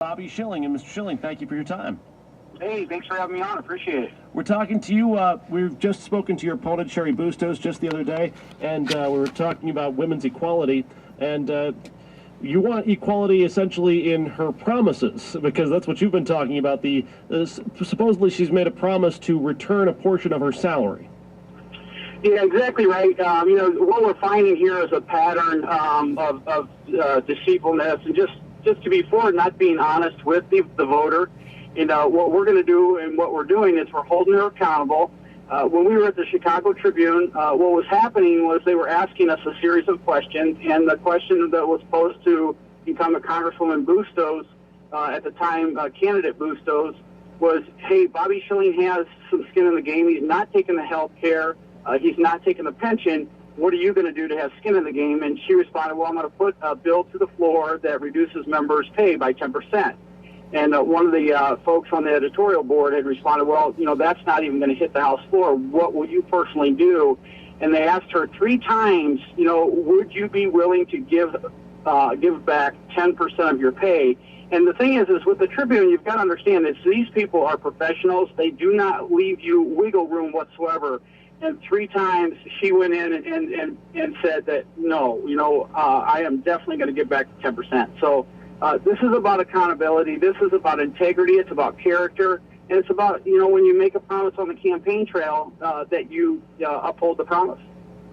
Bobby Schilling. And Mr. Schilling, thank you for your time. Hey, thanks for having me on. Appreciate it. We're talking to you. We've just spoken to your opponent, Cheri Bustos, just the other day, and we were talking about women's equality. And you want equality essentially in her promises, because that's what you've been talking about. Supposedly she's made a promise to return a portion of her salary. Yeah, exactly right. What we're finding here is a pattern of deceitfulness, and just to be forward, not being honest with the voter. What we're going to do and what we're doing is we're holding her accountable. When we were at the Chicago Tribune, what was happening was they were asking us a series of questions, and the question that was posed to become a Congresswoman Bustos, at the time candidate Bustos, was, hey, Bobby Schilling has some skin in the game. He's not taking the health care. He's not taking the pension. What are you going to do to have skin in the game? And she responded, well, I'm going to put a bill to the floor that reduces members' pay by 10%. And one of the folks on the editorial board had responded, well, that's not even going to hit the House floor. What will you personally do? And they asked her 3 times, would you be willing to give back 10% of your pay? And the thing is with the Tribune, you've got to understand that these people are professionals. They do not leave you wiggle room whatsoever. And 3 times she went in and said that, no, I am definitely going to give back 10%. So this is about accountability. This is about integrity. It's about character. And it's about, when you make a promise on the campaign trail, that you uphold the promise.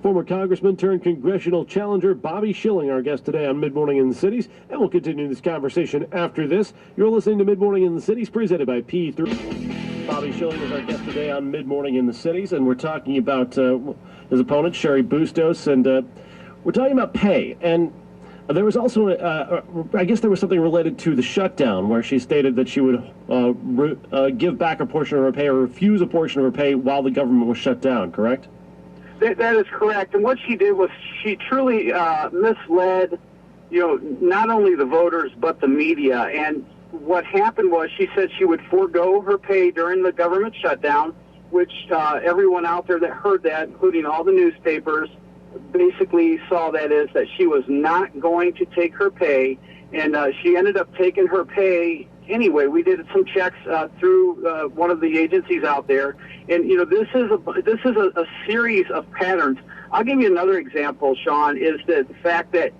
Former Congressman turned congressional challenger Bobby Schilling, our guest today on Mid Morning in the Cities, and we'll continue this conversation after this. You're listening to Mid Morning in the Cities, presented by P3. Bobby Schilling is our guest today on Mid Morning in the Cities, and we're talking about his opponent, Cheri Bustos, and we're talking about pay. And there was also, I guess there was something related to the shutdown, where she stated that she would give back a portion of her pay or refuse a portion of her pay while the government was shut down, correct? That is correct. And what she did was she truly misled, not only the voters but the media. And what happened was she said she would forego her pay during the government shutdown, which everyone out there that heard that, including all the newspapers, basically saw that as that she was not going to take her pay. And she ended up taking her pay anyway. We did some checks through one of the agencies out there, and this is a series of patterns. I'll give you another example, Sean, is the fact that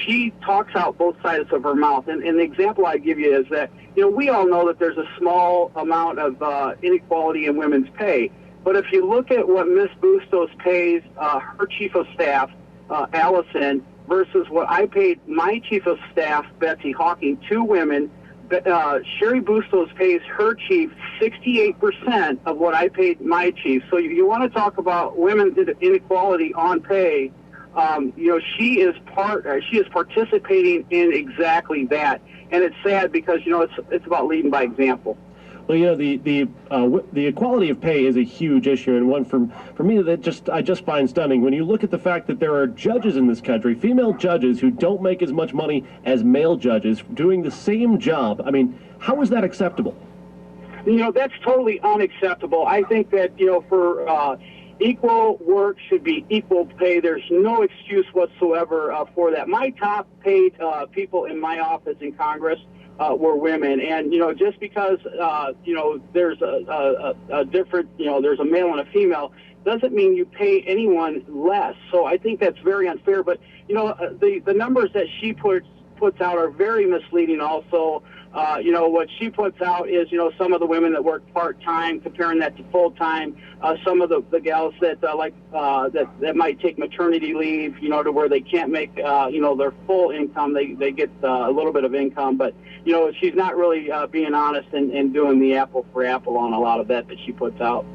she talks out both sides of her mouth. And the example I give you is that we all know that there's a small amount of inequality in women's pay. But if you look at what Ms. Bustos pays her chief of staff, Allison, versus what I paid my chief of staff, Betsy Hawking, 2 women, Cheri Bustos pays her chief 68% of what I paid my chief. So you want to talk about women's inequality on pay. She is participating in exactly that, and it's sad because it's about leading by example. Well, the equality of pay is a huge issue, and one for me that I just find stunning. When you look at the fact that there are judges in this country, female judges, who don't make as much money as male judges doing the same job. I mean, how is that acceptable? That's totally unacceptable. I think that for equal work should be equal pay. There's no excuse whatsoever for that. My top paid people in my office in Congress were women, and just because there's a different, there's a male and a female, doesn't mean you pay anyone less. So I think that's very unfair. But the numbers that she puts out are very misleading. Also, what she puts out is some of the women that work part-time, comparing that to full-time. Some of the gals that that might take maternity leave, to where they can't make their full income. They get a little bit of income, but she's not really being honest and doing the apple for apple on a lot of that she puts out.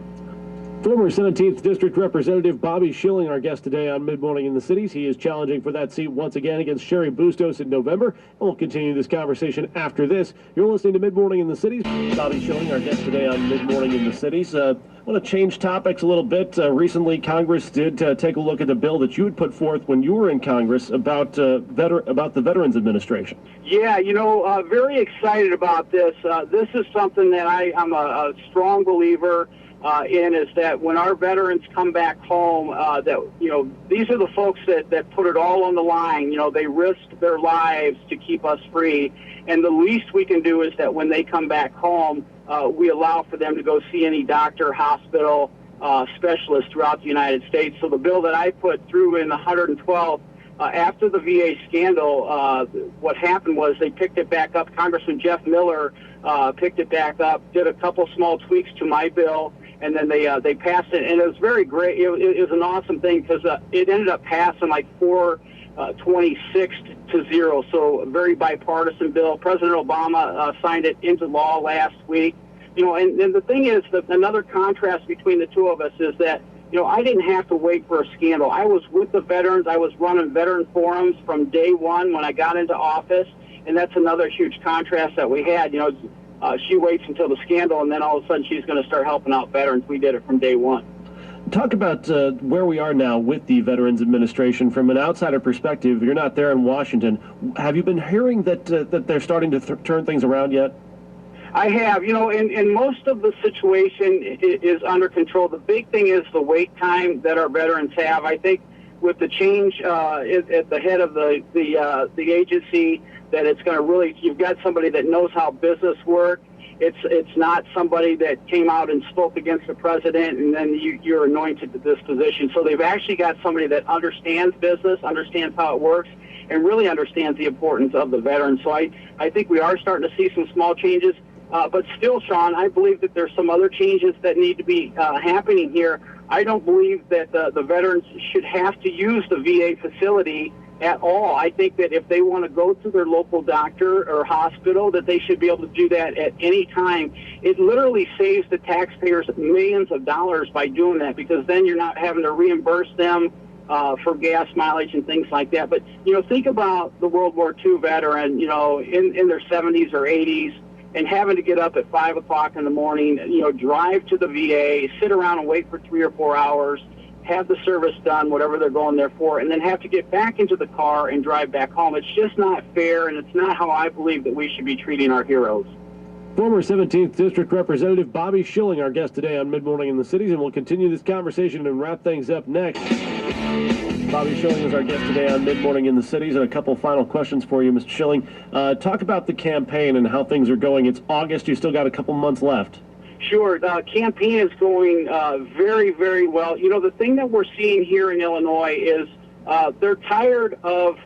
Former 17th District Representative Bobby Schilling, our guest today on Mid Morning in the Cities. He is challenging for that seat once again against Cheri Bustos in November. And we'll continue this conversation after this. You're listening to Mid Morning in the Cities. Bobby Schilling, our guest today on Mid Morning in the Cities. I want to change topics a little bit. Recently, Congress did take a look at the bill that you had put forth when you were in Congress about the Veterans Administration. Yeah, very excited about this. This is something that I'm a strong believer in is that when our veterans come back home, these are the folks that put it all on the line. They risked their lives to keep us free, and the least we can do is that when they come back home, we allow for them to go see any doctor, hospital, specialist throughout the United States. So the bill that I put through in 112, after the VA scandal, what happened was they picked it back up. Congressman Jeff Miller picked it back up, did a couple small tweaks to my bill, and then they passed it. And it was very great. It was an awesome thing because it ended up passing like 426 to 0. So a very bipartisan bill. President Obama signed it into law last week. And the thing is that another contrast between the two of us is that, I didn't have to wait for a scandal. I was with the veterans. I was running veteran forums from day one when I got into office, and that's another huge contrast that we had. She waits until the scandal, and then all of a sudden she's going to start helping out veterans. We did it from day one. Talk about where we are now with the Veterans Administration from an outsider perspective. You're not there in Washington. Have you been hearing that they're starting to turn things around yet? I have. And most of the situation is under control. The big thing is the wait time that our veterans have. I think with the change at the head of the agency, that it's going to really, you've got somebody that knows how business works. It's not somebody that came out and spoke against the president and then you're anointed to this position. So they've actually got somebody that understands business, understands how it works, and really understands the importance of the veterans. So I think we are starting to see some small changes. But still, Sean, I believe that there's some other changes that need to be happening here. I don't believe that the veterans should have to use the VA facility at all. I think that if they want to go to their local doctor or hospital, that they should be able to do that at any time. It literally saves the taxpayers millions of dollars by doing that, because then you're not having to reimburse them for gas mileage and things like that. But, think about the World War II veteran, in their 70s or 80s, and having to get up at 5 o'clock in the morning, drive to the VA, sit around and wait for 3 or 4 hours, have the service done, whatever they're going there for, and then have to get back into the car and drive back home. It's just not fair, and it's not how I believe that we should be treating our heroes. Former 17th District Representative Bobby Schilling, our guest today on Mid Morning in the Cities, and we'll continue this conversation and wrap things up next. Bobby Schilling is our guest today on Mid Morning in the Cities, and a couple final questions for you, Mr. Schilling. Talk about the campaign and how things are going. It's August. You still got a couple months left. Sure. The campaign is going very, very well. The thing that we're seeing here in Illinois is they're tired of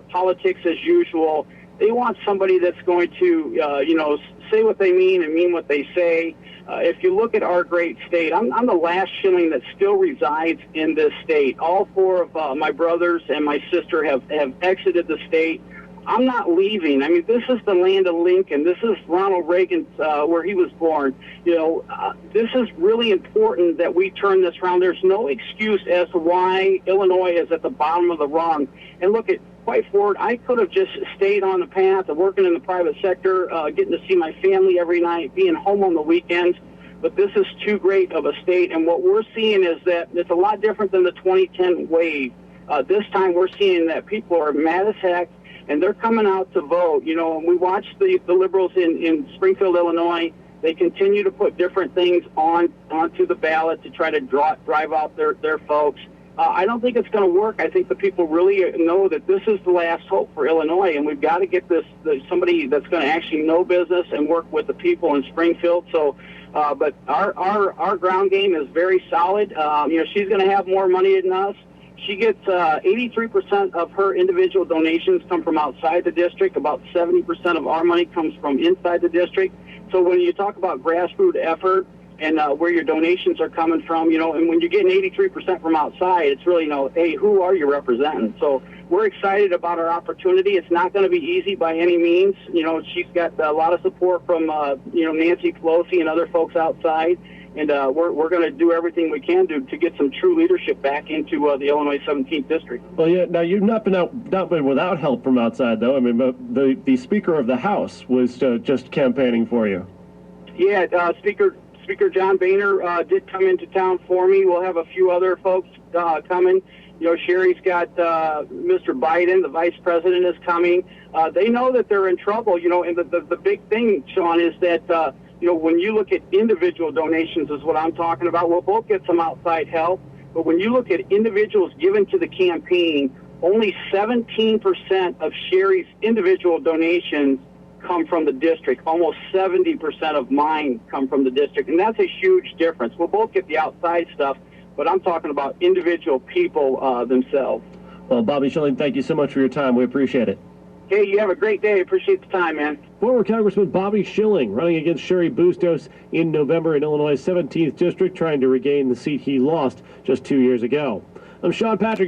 politics as usual. They want somebody that's going to, say what they mean and mean what they say. If you look at our great state, I'm the last Schilling that still resides in this state. All four of my brothers and my sister have exited the state. I'm not leaving. I mean, this is the land of Lincoln. This is Ronald Reagan's, where he was born. This is really important that we turn this around. There's no excuse as to why Illinois is at the bottom of the rung. And look, quite forward, I could have just stayed on the path of working in the private sector, getting to see my family every night, being home on the weekends. But this is too great of a state. And what we're seeing is that it's a lot different than the 2010 wave. This time we're seeing that people are mad as heck, and they're coming out to vote. And we watched the liberals in Springfield, Illinois. They continue to put different things onto the ballot to try to drive out their folks. I don't think it's going to work. I think the people really know that this is the last hope for Illinois, and we've got to get somebody that's going to actually know business and work with the people in Springfield. So, but our ground game is very solid. She's going to have more money than us. She gets 83% of her individual donations come from outside the district. About 70% of our money comes from inside the district. So when you talk about grassroots effort and where your donations are coming from, and when you're getting 83% from outside, it's really, hey, who are you representing? So we're excited about our opportunity. It's not going to be easy by any means. She's got a lot of support from, Nancy Pelosi and other folks outside. And we're going to do everything we can to get some true leadership back into the Illinois 17th District. Well, yeah. Now, you've not been without help from outside, though. I mean, the Speaker of the House was just campaigning for you. Yeah, Speaker John Boehner did come into town for me. We'll have a few other folks coming. Sherry's got Mr. Biden, the vice president, is coming. They know that they're in trouble. And the big thing, Sean, is that when you look at individual donations is what I'm talking about. We'll both get some outside help, but when you look at individuals given to the campaign, only 17% of Sherry's individual donations come from the district. Almost 70% of mine come from the district, and that's a huge difference. We'll both get the outside stuff, but I'm talking about individual people themselves. Well, Bobby Schilling, thank you so much for your time. We appreciate it. Hey, you have a great day. Appreciate the time, man. Former Congressman Bobby Schilling running against Cheri Bustos in November in Illinois' 17th District, trying to regain the seat he lost just 2 years ago. I'm Sean Patrick.